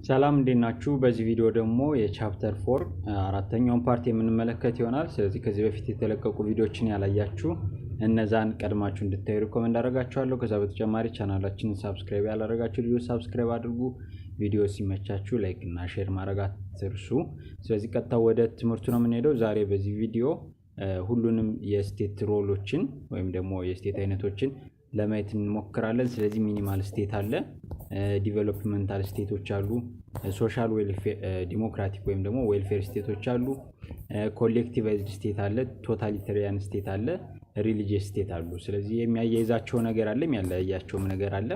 ሰላም እንዴናችሁ በዚህ ቪዲዮ ደግሞ የቻፕተር 4 አራተኛውን ፓርት የምንመለከት ይሆናል። ስለዚህ ከዚህ በፊት የተለቀቁ ቪዲዮዎችን ያላያችሁ እነዛን ቀድማችሁ እንድታዩ ሪኮመንድ አደርጋችኋለሁ። ከዛ በተጨማሪ ቻናላችንን ሰብስክራይብ ያላደረጋችሁ ልጆች ሰብስክራይብ አድርጉ። ቪዲዮ ሲመቻችሁ ላይክ እና ሼር ማድረግ አትርሱ። ስለዚህ ቀጥታ ወደ ትምህርቱ ነው የምንሄደው። ዛሬ በዚህ ቪዲዮ ሁሉንም የስቴት ሮሎችን ወይም ደግሞ የስቴት አይነቶችን ለማየት እንሞክራለን። ስለዚህ ሚኒማል ስቴት አለ፣ ዲቨሎፕመንታል ስቴቶች አሉ፣ ሶሻል ዌልፌር ዲሞክራቲክ ወይም ደግሞ ዌልፌር ስቴቶች አሉ፣ ኮሌክቲቫይዝድ ስቴት አለ፣ ቶታሊታሪያን ስቴት አለ፣ ሪሊጂየስ ስቴት አሉ። ስለዚህ የሚያያይዛቸው ነገር አለ፣ የሚያለያያቸውም ነገር አለ።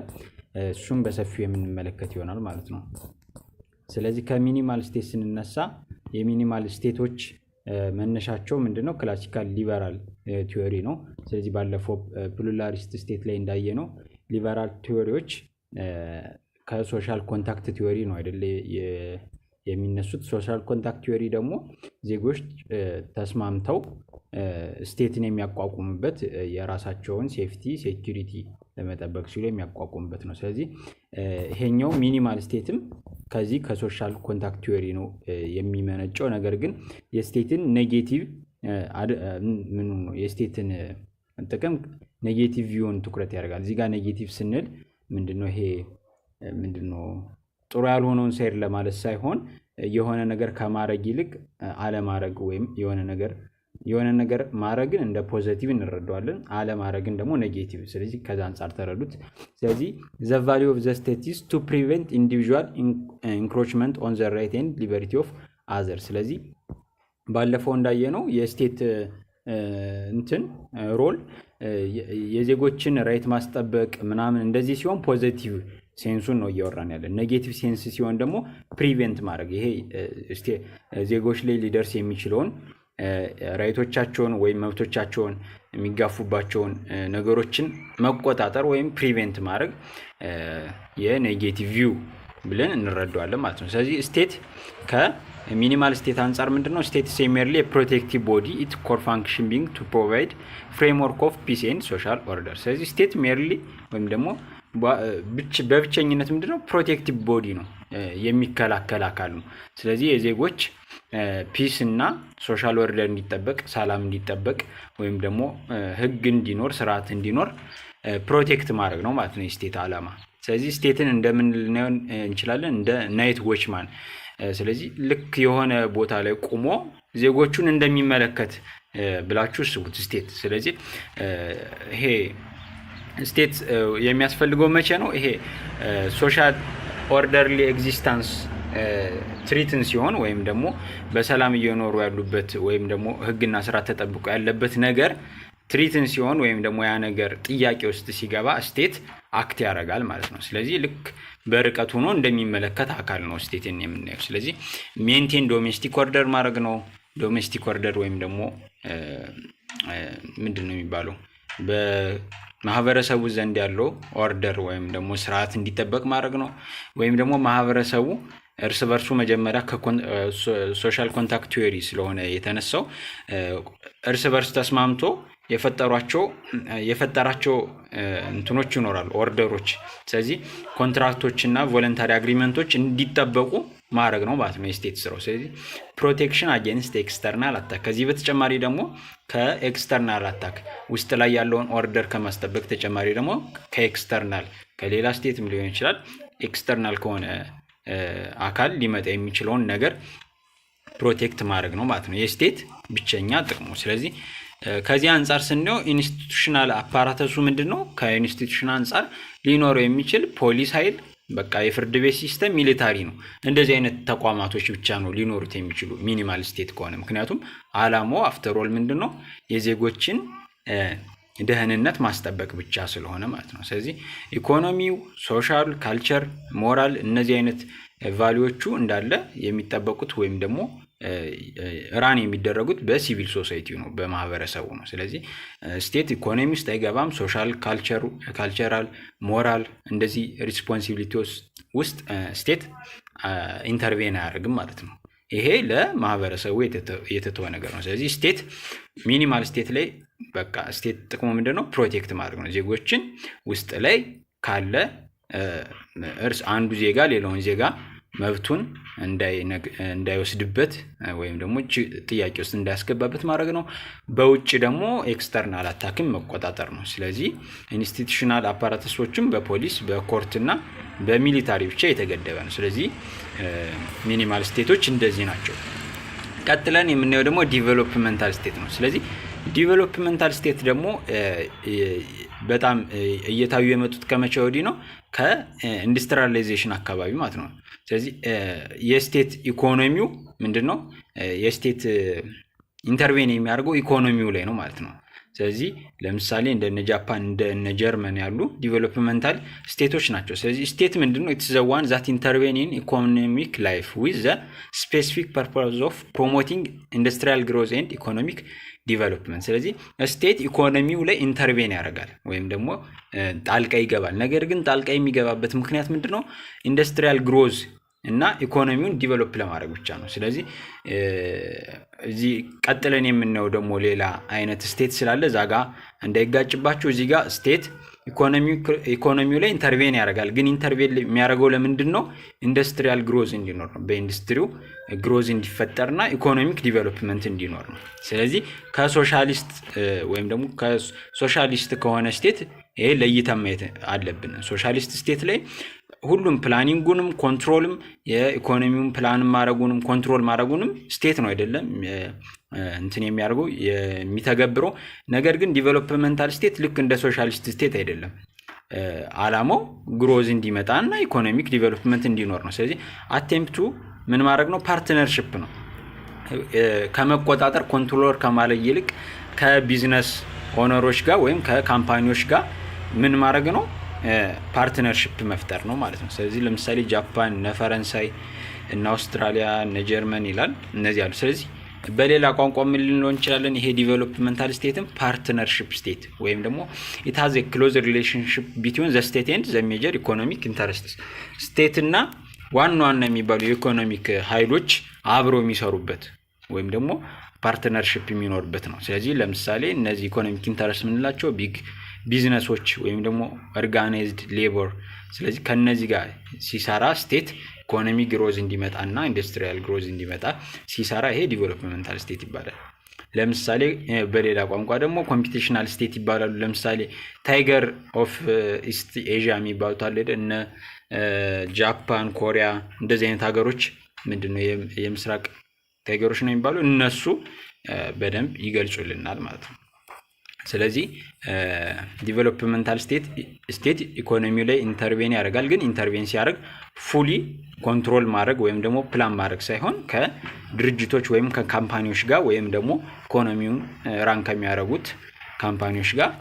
እሱም በሰፊው የምንመለከት ይሆናል ማለት ነው። ስለዚህ ከሚኒማል ስቴት ስንነሳ የሚኒማል ስቴቶች መነሻቸው ምንድነው? ክላሲካል ሊበራል ቲዮሪ ነው። ስለዚህ ባለፈው ፕሉራሊስት ስቴት ላይ እንዳየነው ሊበራል ቲዮሪዎች ከሶሻል ኮንታክት ቲዮሪ ነው አይደል የሚነሱት። ሶሻል ኮንታክት ቲዮሪ ደግሞ ዜጎች ተስማምተው ስቴትን የሚያቋቁሙበት የራሳቸውን ሴፍቲ ሴኩሪቲ ለመጠበቅ ሲሉ የሚያቋቁሙበት ነው። ስለዚህ ይሄኛው ሚኒማል ስቴትም ከዚህ ከሶሻል ኮንታክት ቲዮሪ ነው የሚመነጨው። ነገር ግን የስቴትን ኔጌቲቭ ምን ነው የስቴትን ጥቅም ኔጌቲቭ ቪውን ትኩረት ያደርጋል። እዚህ ጋር ኔጌቲቭ ስንል ምንድነው? ይሄ ምንድነው? ጥሩ ያልሆነውን ሳይድ ለማለት ሳይሆን የሆነ ነገር ከማድረግ ይልቅ አለማድረግ ወይም የሆነ ነገር ማድረግን እንደ ፖዚቲቭ እንረዳዋለን፣ አለማድረግን ደግሞ ኔጌቲቭ። ስለዚህ ከዛ አንፃር ተረዱት። ስለዚህ the value of the state is to prevent individual encroachment on the right and liberty of others። ስለዚህ ባለፈው እንዳየነው የስቴት ሮል የዜጎችን ራይት ማስጠበቅ ምናምን እንደዚህ ሲሆን ፖዚቲቭ ሴንሱን ነው እያወራን ያለን። ኔጌቲቭ ሴንስ ሲሆን ደግሞ ፕሪቬንት ማድረግ፣ ይሄ ዜጎች ላይ ሊደርስ የሚችለውን ራይቶቻቸውን ወይም መብቶቻቸውን የሚጋፉባቸውን ነገሮችን መቆጣጠር ወይም ፕሪቬንት ማድረግ የኔጌቲቭ ቪው ብለን እንረዳዋለን ማለት ነው። ስለዚህ ስቴት ከሚኒማል ስቴት አንፃር ምንድነው? ስቴት is merely a protective body, its core function being to provide framework of peace and social order። ስለዚህ ስቴት ሜርሊ ወይም ደግሞ በብቸኝነት ምንድነው? ፕሮቴክቲቭ ቦዲ ነው፣ የሚከላከል አካል ነው። ስለዚህ የዜጎች ፒስ እና ሶሻል ኦርደር እንዲጠበቅ፣ ሰላም እንዲጠበቅ ወይም ደግሞ ህግ እንዲኖር፣ ስርዓት እንዲኖር ፕሮቴክት ማድረግ ነው ማለት ነው የስቴት ዓላማ። ስለዚህ ስቴትን እንደምን ልናየው እንችላለን? እንደ ናይት ዎችማን። ስለዚህ ልክ የሆነ ቦታ ላይ ቆሞ ዜጎቹን እንደሚመለከት ብላችሁ ስቡት ስቴት። ስለዚህ ይሄ ስቴት የሚያስፈልገው መቼ ነው? ይሄ ሶሻል ኦርደርሊ ኤግዚስተንስ ትሪትን ሲሆን ወይም ደግሞ በሰላም እየኖሩ ያሉበት ወይም ደግሞ ህግና ስርዓት ተጠብቆ ያለበት ነገር ትሪትን ሲሆን ወይም ደግሞ ያ ነገር ጥያቄ ውስጥ ሲገባ ስቴት አክት ያደርጋል ማለት ነው። ስለዚህ ልክ በርቀት ሆኖ እንደሚመለከት አካል ነው ስቴትን የምናየው። ስለዚህ ሜንቴን ዶሜስቲክ ኦርደር ማድረግ ነው። ዶሜስቲክ ኦርደር ወይም ደግሞ ምንድነው የሚባለው? በማህበረሰቡ ዘንድ ያለው ኦርደር ወይም ደግሞ ስርዓት እንዲጠበቅ ማድረግ ነው። ወይም ደግሞ ማህበረሰቡ እርስ በርሱ መጀመሪያ ሶሻል ኮንታክት ቲዮሪ ስለሆነ የተነሳው እርስ በርስ ተስማምቶ የፈጠራቸው እንትኖች ይኖራሉ፣ ኦርደሮች። ስለዚህ ኮንትራክቶችና ቮለንታሪ አግሪመንቶች እንዲጠበቁ ማድረግ ነው ማለት ነው የስቴት ስራው። ስለዚህ ፕሮቴክሽን አጌንስት ኤክስተርናል አታክ። ከዚህ በተጨማሪ ደግሞ ከኤክስተርናል አታክ ውስጥ ላይ ያለውን ኦርደር ከማስጠበቅ ተጨማሪ ደግሞ ከኤክስተርናል ከሌላ ስቴትም ሊሆን ይችላል ኤክስተርናል ከሆነ አካል ሊመጣ የሚችለውን ነገር ፕሮቴክት ማድረግ ነው ማለት ነው የስቴት ብቸኛ ጥቅሙ። ስለዚህ ከዚህ አንፃር ስንየው ኢንስቲቱሽናል አፓራተሱ ምንድነው? ከኢንስቲቱሽን አንፃር ሊኖረው የሚችል ፖሊስ ኃይል፣ በቃ የፍርድ ቤት ሲስተም፣ ሚሊታሪ ነው። እንደዚህ አይነት ተቋማቶች ብቻ ነው ሊኖሩት የሚችሉ ሚኒማል ስቴት ከሆነ። ምክንያቱም አላማው አፍተር ኦል ምንድነው? የዜጎችን ደህንነት ማስጠበቅ ብቻ ስለሆነ ማለት ነው። ስለዚህ ኢኮኖሚው፣ ሶሻል፣ ካልቸር፣ ሞራል እነዚህ አይነት ቫልዩዎቹ እንዳለ የሚጠበቁት ወይም ደግሞ ራን የሚደረጉት በሲቪል ሶሳይቲ ነው፣ በማህበረሰቡ ነው። ስለዚህ ስቴት ኢኮኖሚ ውስጥ አይገባም። ሶሻል፣ ካልቸራል፣ ሞራል እንደዚህ ሪስፖንሲቢሊቲ ውስጥ ስቴት ኢንተርቬን አያደርግም ማለት ነው። ይሄ ለማህበረሰቡ የተተወ ነገር ነው። ስለዚህ ስቴት ሚኒማል ስቴት ላይ በቃ ስቴት ጥቅሙ ምንድነው? ፕሮቴክት ማድረግ ነው። ዜጎችን ውስጥ ላይ ካለ አንዱ ዜጋ ሌላውን ዜጋ መብቱን እንዳይወስድበት ወይም ደግሞ ጥያቄ ውስጥ እንዳያስገባበት ማድረግ ነው። በውጭ ደግሞ ኤክስተርናል አታክን መቆጣጠር ነው። ስለዚህ ኢንስቲትዩሽናል አፓራተሶችም በፖሊስ በኮርትና በሚሊታሪ ብቻ የተገደበ ነው። ስለዚህ ሚኒማል ስቴቶች እንደዚህ ናቸው። ቀጥለን የምናየው ደግሞ ዲቨሎፕመንታል ስቴት ነው። ስለዚህ ዲቨሎፕመንታል ስቴት ደግሞ በጣም እየታዩ የመጡት ከመቼ ወዲህ ነው? ከኢንዱስትሪያላይዜሽን አካባቢ ማለት ነው። ስለዚህ የስቴት ኢኮኖሚው ምንድነው? የስቴት ኢንተርቬን የሚያደርገው ኢኮኖሚው ላይ ነው ማለት ነው። ስለዚህ ለምሳሌ እንደነ ጃፓን እንደነ ጀርመን ያሉ ዲቨሎፕመንታል ስቴቶች ናቸው። ስለዚህ ስቴት ምንድነው? ኢትስ ዘ ዋን ዛት ኢንተርቬን ኢን ኢኮኖሚክ ላይፍ ዊዝ ዘ ስፔሲፊክ ፐርፖዝ ኦፍ ፕሮሞቲንግ ኢንዱስትሪያል ግሮዝ ኤንድ ኢኮኖሚክ ዲቨሎፕመንት። ስለዚህ ስቴት ኢኮኖሚው ላይ ኢንተርቬን ያደርጋል ወይም ደግሞ ጣልቃ ይገባል። ነገር ግን ጣልቃ የሚገባበት ምክንያት ምንድነው? ኢንዱስትሪያል ግሮዝ እና ኢኮኖሚውን ዲቨሎፕ ለማድረግ ብቻ ነው። ስለዚህ እዚህ ቀጥለን የምናየው ደግሞ ሌላ አይነት ስቴት ስላለ እዛ ጋር እንዳይጋጭባችሁ እዚህ ጋር ስቴት ኢኮኖሚው ላይ ኢንተርቬን ያደርጋል። ግን ኢንተርቬን የሚያደርገው ለምንድን ነው? ኢንዱስትሪያል ግሮዝ እንዲኖር ነው። በኢንዱስትሪው ግሮዝ እንዲፈጠርና ኢኮኖሚክ ዲቨሎፕመንት እንዲኖር ነው። ስለዚህ ከሶሻሊስት ወይም ደግሞ ከሶሻሊስት ከሆነ ስቴት ይሄ ለይተን ማየት አለብን። ሶሻሊስት ስቴት ላይ ሁሉም ፕላኒንጉንም ኮንትሮልም የኢኮኖሚውን ፕላን ማድረጉንም ኮንትሮል ማድረጉንም ስቴት ነው አይደለም እንትን የሚያደርገው የሚተገብረው። ነገር ግን ዲቨሎፕመንታል ስቴት ልክ እንደ ሶሻሊስት ስቴት አይደለም። አላማው ግሮዝ እንዲመጣና ኢኮኖሚክ ዲቨሎፕመንት እንዲኖር ነው። ስለዚህ አቴምፕቱ ምን ማድረግ ነው? ፓርትነርሺፕ ነው። ከመቆጣጠር ኮንትሮለር ከማለት ይልቅ ከቢዝነስ ኦነሮች ጋር ወይም ከካምፓኒዎች ጋር ምን ማድረግ ነው? ፓርትነርሺፕ መፍጠር ነው ማለት ነው። ስለዚህ ለምሳሌ ጃፓን እነ ፈረንሳይ እና አውስትራሊያ እነ ጀርመን ይላል እነዚህ አሉ። ስለዚህ በሌላ ቋንቋ ምን ልንለው እንችላለን? ይሄ ዲቨሎፕመንታል ስቴትም ፓርትነርሺፕ ስቴት ወይም ደግሞ ኢት ሃዝ ኤ ክሎዝ ሪሌሽንሺፕ ቢትዊን ዘ ስቴት ኤንድ ዘ ሜጀር ኢኮኖሚክ ኢንተረስትስ። ስቴት እና ዋና የሚባሉ የኢኮኖሚክ ኃይሎች አብረው የሚሰሩበት ወይም ደግሞ ፓርትነርሺፕ የሚኖርበት ነው። ስለዚህ ለምሳሌ እነዚህ ኢኮኖሚክ ኢንተረስት የምንላቸው ቢግ ቢዝነሶች ወይም ደግሞ ኦርጋናይዝድ ሌበር። ስለዚህ ከነዚህ ጋር ሲሰራ ስቴት ኢኮኖሚ ግሮዝ እንዲመጣና ኢንዱስትሪያል ግሮዝ እንዲመጣ ሲሰራ ይሄ ዲቨሎፕመንታል ስቴት ይባላል። ለምሳሌ በሌላ ቋንቋ ደግሞ ኮምፒቲሽናል ስቴት ይባላሉ። ለምሳሌ ታይገር ኦፍ ኢስት ኤዥያ የሚባሉት አለ እነ ጃፓን፣ ኮሪያ እንደዚህ አይነት ሀገሮች ምንድነው የምስራቅ ታይገሮች ነው የሚባሉ እነሱ በደንብ ይገልጹልናል ማለት ነው። ስለዚህ ዲቨሎፕመንታል ስቴት ኢኮኖሚው ላይ ኢንተርቬን ያደርጋል። ግን ኢንተርቬን ሲያደርግ ፉሊ ኮንትሮል ማድረግ ወይም ደግሞ ፕላን ማድረግ ሳይሆን ከድርጅቶች ወይም ከካምፓኒዎች ጋር ወይም ደግሞ ኢኮኖሚውን ራን ከሚያደርጉት ካምፓኒዎች ጋር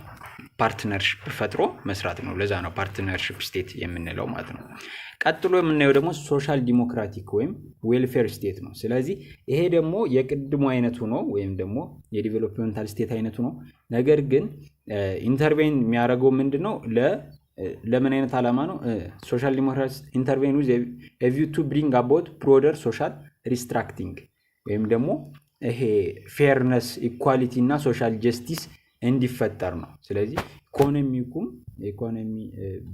ፓርትነርሺፕ ፈጥሮ መስራት ነው። ለዛ ነው ፓርትነርሺፕ ስቴት የምንለው ማለት ነው። ቀጥሎ የምናየው ደግሞ ሶሻል ዲሞክራቲክ ወይም ዌልፌር ስቴት ነው። ስለዚህ ይሄ ደግሞ የቅድሙ አይነቱ ነው ወይም ደግሞ የዲቨሎፕመንታል ስቴት አይነቱ ነው። ነገር ግን ኢንተርቬን የሚያደርገው ምንድነው? ለምን አይነት ዓላማ ነው? ሶሻል ዲሞክራሲ ኢንተርቬን ዊዝ ኤ ቪው ቱ ብሪንግ አባውት ብሮደር ሶሻል ሪስትራክቲንግ ወይም ደግሞ ይሄ ፌርነስ ኢኳሊቲ እና ሶሻል ጀስቲስ እንዲፈጠር ነው። ስለዚህ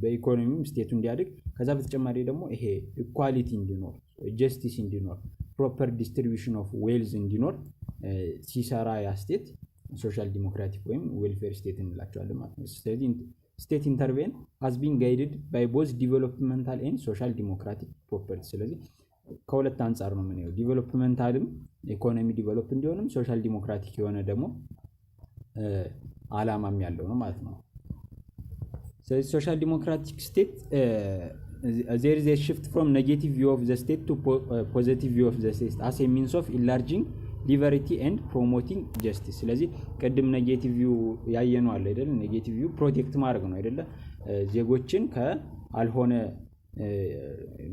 በኢኮኖሚውም ስቴቱ እንዲያድግ ከዛ በተጨማሪ ደግሞ ይሄ ኢኳሊቲ እንዲኖር ጀስቲስ እንዲኖር ፕሮፐር ዲስትሪቢዩሽን ኦፍ ዌልዝ እንዲኖር ሲሰራ ያ ስቴት ሶሻል ዲሞክራቲክ ወይም ዌልፌር ስቴት እንላቸዋለን ማለት ነው። ስለዚህ ስቴት ኢንተርቬን ሃዝ ቢን ጋይድድ ባይ ቦዝ ዲቨሎፕመንታል ኤንድ ሶሻል ዲሞክራቲክ ፕሮፐርቲ። ስለዚህ ከሁለት አንጻር ነው የምናየው። ዲቨሎፕመንታልም ኢኮኖሚ ዲቨሎፕ እንዲሆንም ሶሻል ዲሞክራቲክ የሆነ ደግሞ ዓላማም ያለው ነው ማለት ነው። ስለዚህ ሶሻል ዲሞክራቲክ ስቴት there is a shift from negative view of the state to positive view of the state as a means of enlarging liberty and promoting justice። ስለዚህ ቅድም ኔጌቲቭ ቪው ያየነው አለ አይደል? ኔጌቲቭ ቪው ፕሮቴክት ማድረግ ነው አይደለ? ዜጎችን ከአልሆነ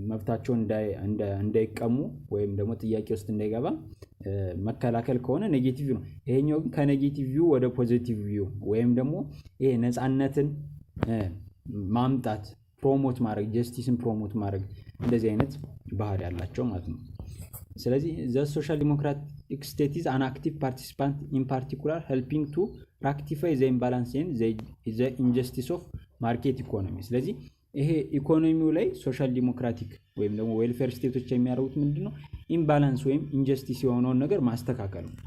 መብታቸውን እንዳይቀሙ ወይም ደግሞ ጥያቄ ውስጥ እንዳይገባ መከላከል ከሆነ ኔጌቲቭ ነው። ይሄኛው ግን ከኔጌቲቭ ቪው ወደ ፖዚቲቭ ቪው ወይም ደግሞ ይሄ ነፃነትን ማምጣት ፕሮሞት ማድረግ ጀስቲስን ፕሮሞት ማድረግ እንደዚህ አይነት ባህሪ ያላቸው ማለት ነው። ስለዚህ the social democratic state is an active participant in particular helping to rectify the imbalance and the injustice of market economy። ስለዚህ ይሄ ኢኮኖሚው ላይ ሶሻል ዲሞክራቲክ ወይም ደግሞ ዌልፌር ስቴቶች የሚያደርጉት ምንድነው ኢምባላንስ ወይም ኢንጀስቲስ የሆነውን ነገር ማስተካከል ነው።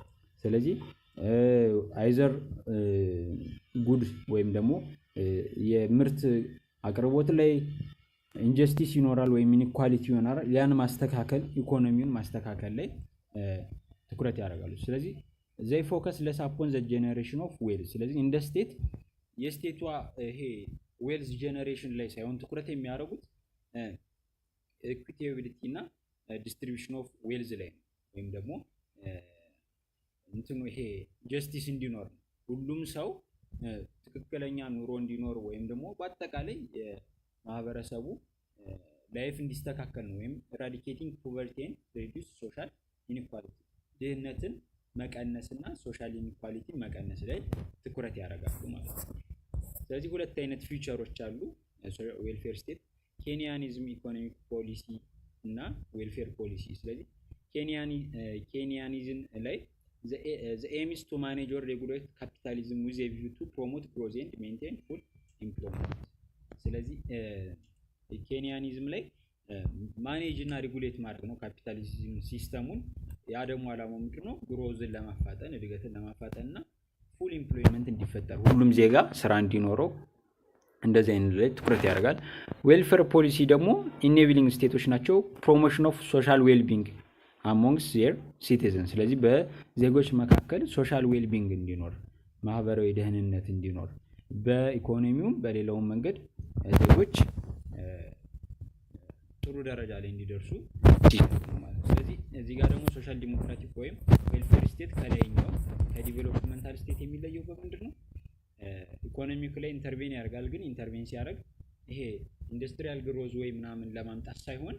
ስለዚህ አይዘር ጉድ ወይም ደግሞ የምርት አቅርቦት ላይ ኢንጀስቲስ ይኖራል ወይም ኢንኢኳሊቲ ይኖራል። ያን ማስተካከል ኢኮኖሚውን ማስተካከል ላይ ትኩረት ያደርጋሉ። ስለዚህ they focus less upon the generation of wealth። ስለዚህ እንደ ስቴት የስቴቷ ይሄ ዌልዝ ጀነሬሽን ላይ ሳይሆን ትኩረት የሚያደርጉት ኢኩዊታቢሊቲ እና ዲስትሪቢዩሽን ኦፍ ዌልዝ ላይ ነው። ወይም ደግሞ እንትኑ ይሄ ጀስቲስ እንዲኖር ነው። ሁሉም ሰው ትክክለኛ ኑሮ እንዲኖር ወይም ደግሞ በአጠቃላይ የማህበረሰቡ ላይፍ እንዲስተካከል ነው። ወይም ኤራዲኬቲንግ ፖቨርቲ ኤንድ ሪዲዩስ ሶሻል ኢንኢኳሊቲ ድህነትን መቀነስና ሶሻል ኢንኢኳሊቲ መቀነስ ላይ ትኩረት ያደርጋሉ ማለት ነው። ስለዚህ ሁለት አይነት ፊቸሮች አሉ ዌልፌር ስቴት፣ ኬንያኒዝም ኢኮኖሚክ ፖሊሲ እና ዌልፌር ፖሊሲ። ስለዚህ ኬንያኒዝም ላይ the aim is to manage or regulate capitalism with a view to promote growth and maintain full employment። ስለዚህ ኬንያኒዝም ላይ ማኔጅ እና ሬጉሌት ማድረግ ነው ካፒታሊዝም ሲስተሙን። ያ ደግሞ ዓላማው ምንድነው? ግሮዝን ለማፋጠን እድገትን ለማፋጠን እና ፉል ኢምፕሎይመንት እንዲፈጠር ሁሉም ዜጋ ስራ እንዲኖረው እንደዚህ አይነት ላይ ትኩረት ያደርጋል። ዌልፌር ፖሊሲ ደግሞ ኢኔብሊንግ ስቴቶች ናቸው። ፕሮሞሽን ኦፍ ሶሻል ዌልቢንግ አሞንግስ ዜር ሲቲዝን። ስለዚህ በዜጎች መካከል ሶሻል ዌልቢንግ እንዲኖር ማህበራዊ ደህንነት እንዲኖር በኢኮኖሚውም በሌላውም መንገድ ዜጎች ጥሩ ደረጃ ላይ እንዲደርሱ ማለት። ስለዚህ እዚህ ጋር ደግሞ ሶሻል ዲሞክራቲክ ወይም ዌልፌር ስቴት ከላይኛው ከዲቨሎፕመንታል ስቴት የሚለየው በምንድን ነው? ኢኮኖሚክ ላይ ኢንተርቬን ያደርጋል። ግን ኢንተርቬን ሲያደርግ ይሄ ኢንዱስትሪያል ግሮዝ ወይ ምናምን ለማምጣት ሳይሆን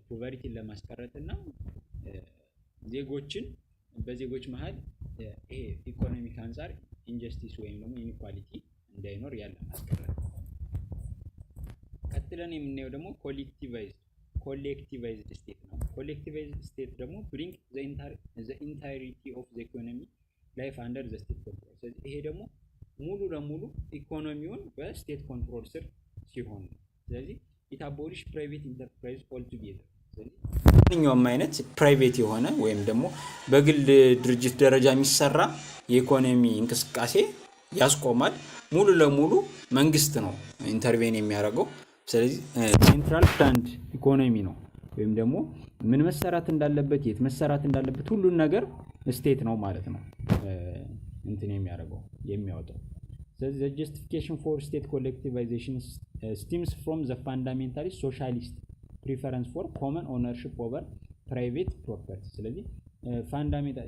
ፖቨርቲን ለማስቀረት እና ዜጎችን በዜጎች መሀል ይሄ ኢኮኖሚክ አንፃር ኢንጀስቲስ ወይም ደግሞ ኢንኢኳሊቲ እንዳይኖር ያለ ማስቀረት። ቀጥለን የምናየው ደግሞ ኮሌክቲቫይዝድ ስቴት ነው። ኮሌክቲቫይዝድ ስቴት ደግሞ ብሪንግ ዘ ኢንታይሪቲ ኦፍ ዘ ኢኮኖሚ ላይፍ አንደር ዘ ስቴት ኮንትሮል። ስለዚህ ይሄ ደግሞ ሙሉ ለሙሉ ኢኮኖሚውን በስቴት ኮንትሮል ስር ሲሆን ነው። ስለዚህ ኢት አቦሊሽ ፕራይቬት ኢንተርፕራይዝ ኦል ቱጌዘር። ስለዚህ ማንኛውም አይነት ፕራይቬት የሆነ ወይም ደግሞ በግል ድርጅት ደረጃ የሚሰራ የኢኮኖሚ እንቅስቃሴ ያስቆማል። ሙሉ ለሙሉ መንግስት ነው ኢንተርቬን የሚያደርገው። ስለዚህ ሴንትራል ፕላንድ ኢኮኖሚ ነው ወይም ደግሞ ምን መሰራት እንዳለበት የት መሰራት እንዳለበት ሁሉን ነገር ስቴት ነው ማለት ነው እንትን የሚያወጣው። ስለዚህ the justification for state collectivization stems from the fundamentalist socialist preference for common ownership over private property። ስለዚህ ፋንዳሜንታል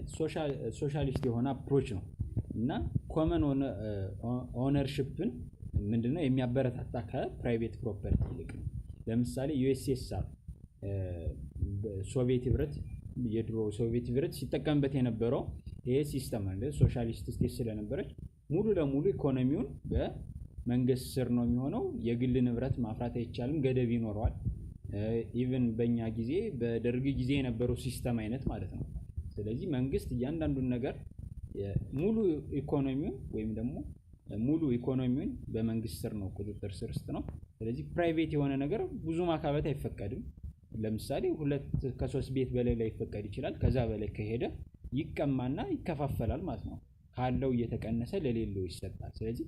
ሶሻሊስት የሆነ አፕሮች ነው እና ኮመን ኦነርሺፕን ምንድነው የሚያበረታታ ከፕራይቬት ፕሮፐርቲ ይልቅ ነው። ለምሳሌ ዩኤስኤስአር ሶቪየት ህብረት የድሮ ሶቪየት ህብረት ሲጠቀምበት የነበረው ይሄ ሲስተም አለ። ሶሻሊስት ስቴት ስለነበረች ሙሉ ለሙሉ ኢኮኖሚውን በመንግስት ስር ነው የሚሆነው። የግል ንብረት ማፍራት አይቻልም፣ ገደብ ይኖረዋል። ኢቭን በእኛ ጊዜ በደርግ ጊዜ የነበረው ሲስተም አይነት ማለት ነው። ስለዚህ መንግስት እያንዳንዱን ነገር ሙሉ ኢኮኖሚውን ወይም ደግሞ ሙሉ ኢኮኖሚውን በመንግስት ስር ነው ቁጥጥር ስር ውስጥ ነው። ስለዚህ ፕራይቬት የሆነ ነገር ብዙ ማካበት አይፈቀድም። ለምሳሌ 2 ከ3 ቤት በላይ ላይ ይፈቀድ ይችላል። ከዛ በላይ ከሄደ ይቀማና ይከፋፈላል ማለት ነው። ካለው እየተቀነሰ ለሌለው ይሰጣል። ስለዚህ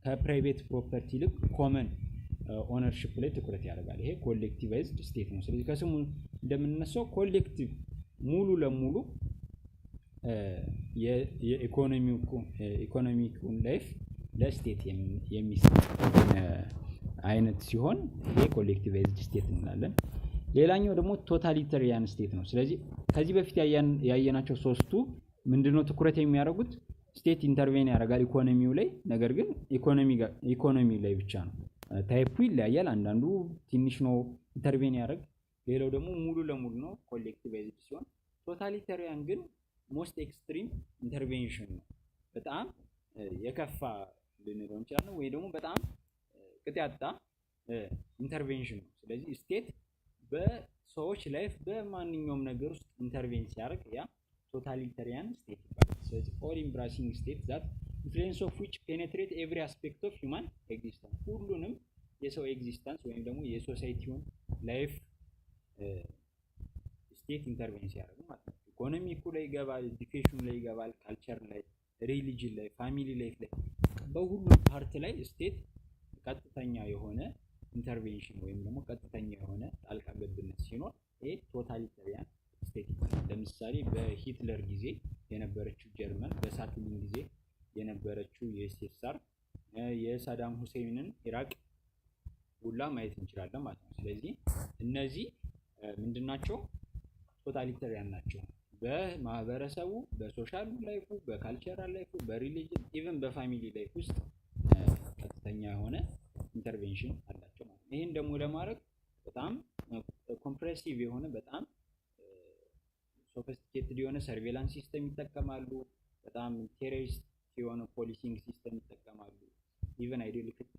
ከፕራይቬት ፕሮፐርቲ ይልቅ ኮመን ኦነርሺፕ ላይ ትኩረት ያደርጋል። ይሄ ኮሌክቲቫይዝድ ስቴት ነው። ስለዚህ ከስሙ እንደምንነሳው ኮሌክቲቭ ሙሉ ለሙሉ የኢኮኖሚኩን ላይፍ ለስቴት የሚሰጥ አይነት ሲሆን ይሄ ኮሌክቲቫይዝድ ስቴት እንላለን። ሌላኛው ደግሞ ቶታሊታሪያን ስቴት ነው። ስለዚህ ከዚህ በፊት ያየናቸው ሶስቱ ምንድነው ትኩረት የሚያደርጉት? ስቴት ኢንተርቬን ያደርጋል ኢኮኖሚው ላይ፣ ነገር ግን ኢኮኖሚ ላይ ብቻ ነው። ታይፑ ይለያያል። አንዳንዱ ትንሽ ነው ኢንተርቬን ያደርግ፣ ሌላው ደግሞ ሙሉ ለሙሉ ነው ኮሌክቲቫይዝድ ሲሆን፣ ቶታሊታሪያን ግን ሞስት ኤክስትሪም ኢንተርቬንሽን ነው። በጣም የከፋ ልንለው እንችላለን ወይ ደግሞ በጣም ቅጥ ያጣ ኢንተርቬንሽን ነው። ስለዚህ ስቴት በሰዎች ላይፍ በማንኛውም ነገር ውስጥ ኢንተርቬን ሲያደርግ ያ ቶታሊታሪያን ስቴት ይባላል። ስለዚህ ኦል ኢምብራሲንግ ስቴት ዛት ኢንፍሉዌንስ ኦፍ ዊች ፔኔትሬት ኤቭሪ አስፔክት ኦፍ ሂውማን ኤግዚስተንስ፣ ሁሉንም የሰው ኤግዚስተንስ ወይም ደግሞ የሶሳይቲውን ላይፍ ስቴት ኢንተርቬንስ ያደርጉ ማለት ነው። ኢኮኖሚኩ ላይ ይገባል፣ ኤዱኬሽኑ ላይ ይገባል፣ ካልቸር ላይ፣ ሪሊጅን ላይ፣ ፋሚሊ ላይፍ ላይ በሁሉም ፓርት ላይ ስቴት ቀጥተኛ የሆነ ኢንተርቬንሽን ወይም ደግሞ ቀጥተኛ የሆነ ጣልቃ ገብነት ሲኖር ይሄ ቶታሊታሪያን ስቴት ይባላል። ለምሳሌ በሂትለር ጊዜ የነበረችው ጀርመን፣ በሳትሊን ጊዜ የነበረችው የዩኤስኤስአር፣ የሳዳም ሁሴንን ኢራቅ ሁላ ማየት እንችላለን ማለት ነው። ስለዚህ እነዚህ ምንድናቸው? ቶታሊታሪያን ናቸው። በማህበረሰቡ፣ በሶሻል ላይፉ፣ በካልቸራል ላይፉ፣ በሪሊጅን ኢቨን በፋሚሊ ላይፍ ውስጥ ቀጥተኛ የሆነ ኢንተርቬንሽን አላቸው ማለት ነው። ይህን ደግሞ ለማድረግ በጣም ኮምፕሬሲቭ የሆነ በጣም ሶፊስቲኬትድ የሆነ ሰርቬላንስ ሲስተም ይጠቀማሉ። በጣም ቴሮሪስት የሆነ ፖሊሲንግ ሲስተም ይጠቀማሉ። ኢቨን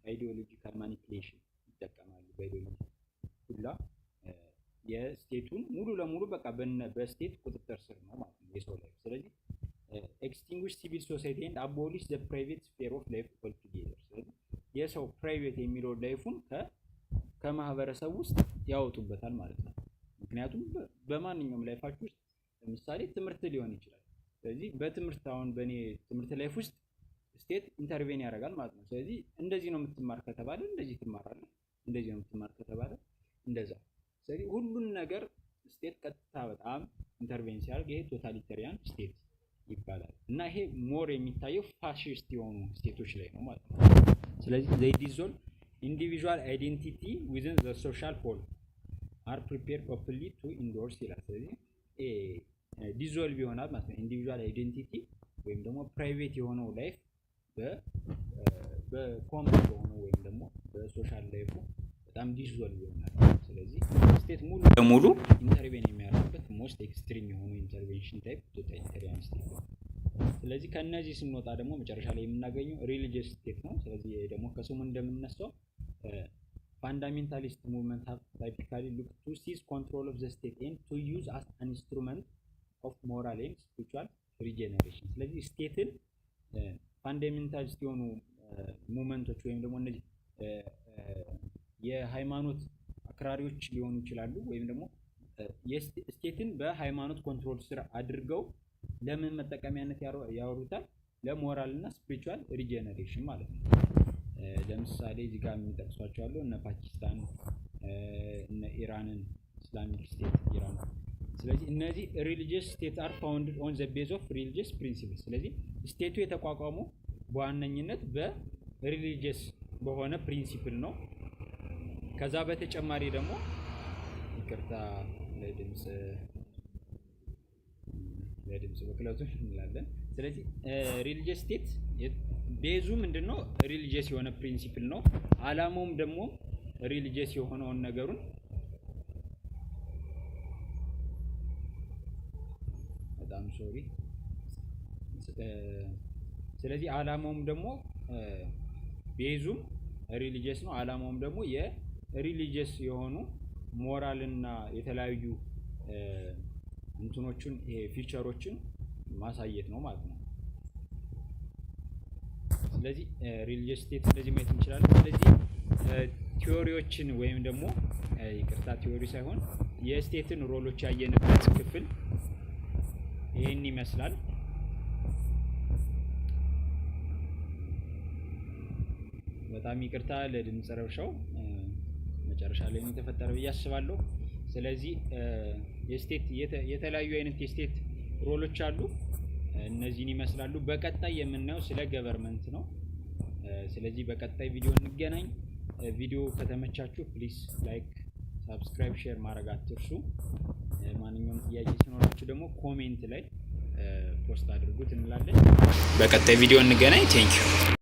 አይዲዮሎጂካል ማኒፕሌሽን ይጠቀማሉ። በአይዲዮሎጂ ሁላ የስቴቱን ሙሉ ለሙሉ በቃ በስቴት ቁጥጥር ስር ነው ማለት ነው የሰው ላይፍ። ስለዚህ ኤክስቲንጉሽ ሲቪል ሶሳይቲ ኤንድ አቦሊሽ ዘ ፕራይቬት ስፌር ኦፍ ላይፍ ኦልቱጌዘር። ስለዚህ የሰው ፕራይቬት የሚለው ላይፉን ከማህበረሰብ ውስጥ ያወጡበታል ማለት ነው። ምክንያቱም በማንኛውም ላይፋችሁ ውስጥ ለምሳሌ ትምህርት ሊሆን ይችላል። ስለዚህ በትምህርት አሁን በእኔ ትምህርት ላይፍ ውስጥ ስቴት ኢንተርቬን ያደርጋል ማለት ነው። ስለዚህ እንደዚህ ነው የምትማር ከተባለ እንደዚህ ትማራለህ፣ እንደዚህ ነው የምትማር ከተባለ እንደዛ። ስለዚህ ሁሉን ነገር ስቴት ቀጥታ በጣም ኢንተርቬን ሲያደርግ ይሄ ቶታሊታሪያን ስቴት ይባላል እና ይሄ ሞር የሚታየው ፋሺስት የሆኑ ስቴቶች ላይ ነው ማለት ነው። ስለዚህ they dissolve individual identity within the social whole are prepared openly to endorse ይላል። ስለዚህ ዲዞልቭ ይሆናል ማለት ነው። ኢንዲቪጁዋል አይዴንቲቲ ወይም ደግሞ ፕራይቬት የሆነው ላይፍ በኮመን በሆነው ወይም ደግሞ በሶሻል ላይፉ በጣም ዲዞልቭ ይሆናል። ስለዚህ ስቴት ሙሉ ለሙሉ ኢንተርቬን የሚያደርግበት ሞስት ኤክስትሪም የሆኑ ኢንተርቬንሽን ታይፕ ቶታሊታሪያን ስቴት ነው። ስለዚህ ከነዚህ ስንወጣ ደግሞ መጨረሻ ላይ የምናገኘው ሪሊጂየስ ስቴት ነው። ስለዚህ ደግሞ ከስሙ እንደምንነሳው ፋንዳሜንታሊስት ሙቭመንት ሃቭ ታይፒካሊ ሉክ ቱ ሲዝ ኮንትሮል ኦፍ ዘ ስቴት ኤንድ ቱ ዩዝ አስ አን ኢንስትሩመንት ኦፍ ሞራል ኤንድ ስፒሪቹዋል ሪጀነሬሽን። ስለዚህ ስቴትን ፋንዳሜንታሊስት የሆኑ ሙቭመንቶች ወይም ደግሞ እነዚህ የሃይማኖት አክራሪዎች ሊሆኑ ይችላሉ ወይም ደግሞ ስቴትን በሃይማኖት ኮንትሮል ስር አድርገው ለምን መጠቀሚያነት ያወሩታል? ለሞራል እና ስፒሪቹዋል ሪጀነሬሽን ማለት ነው። ለምሳሌ እዚህ ጋር የምንጠቅሷቸው አሉ እነ ፓኪስታን፣ እነ ኢራንን፣ ኢስላሚክ ስቴት ኢራን። ስለዚህ እነዚህ ሪሊጂየስ ስቴት አር ፋውንድድ ኦን ዘ ቤዝ ኦፍ ሪሊጂየስ ፕሪንሲፕል። ስለዚህ ስቴቱ የተቋቋመው በዋነኝነት በሪሊጂየስ በሆነ ፕሪንሲፕል ነው። ከዛ በተጨማሪ ደግሞ ይቅርታ ለድምጽ በክለቱ እንላለን። ስለዚህ ሪሊጂየስ ስቴት ቤዙ ምንድነው? ሪሊጂየስ የሆነ ፕሪንሲፕል ነው። አላማውም ደግሞ ሪሊጂየስ የሆነውን ነገሩን በጣም ሶሪ። ስለዚህ አላማውም ደግሞ ቤዙም ሪሊጂየስ ነው። አላማውም ደግሞ የሪሊጂየስ የሆኑ ሞራልና የተለያዩ እንትኖችን ፊቸሮችን ማሳየት ነው ማለት ነው። ስለዚህ ሪሊጂየስ ስቴት እንደዚህ ማየት እንችላለን። ስለዚህ ቲዮሪዎችን ወይም ደግሞ ይቅርታ ቲዮሪ ሳይሆን የስቴትን ሮሎች ያየንበት ክፍል ይሄን ይመስላል። በጣም ይቅርታ ለድምጽ ረብሻው መጨረሻ ላይ ነው የተፈጠረ ብዬ አስባለሁ። ስለዚህ የስቴት የተለያዩ አይነት የስቴት ሮሎች አሉ። እነዚህን ይመስላሉ። በቀጣይ የምናየው ስለ ገቨርንመንት ነው። ስለዚህ በቀጣይ ቪዲዮ እንገናኝ። ቪዲዮ ከተመቻችሁ ፕሊዝ ላይክ፣ ሳብስክራይብ፣ ሼር ማድረግ አትርሱ። ማንኛውም ጥያቄ ሲኖራችሁ ደግሞ ኮሜንት ላይ ፖስት አድርጉት እንላለን። በቀጣይ ቪዲዮ እንገናኝ። ቴንክ ዩ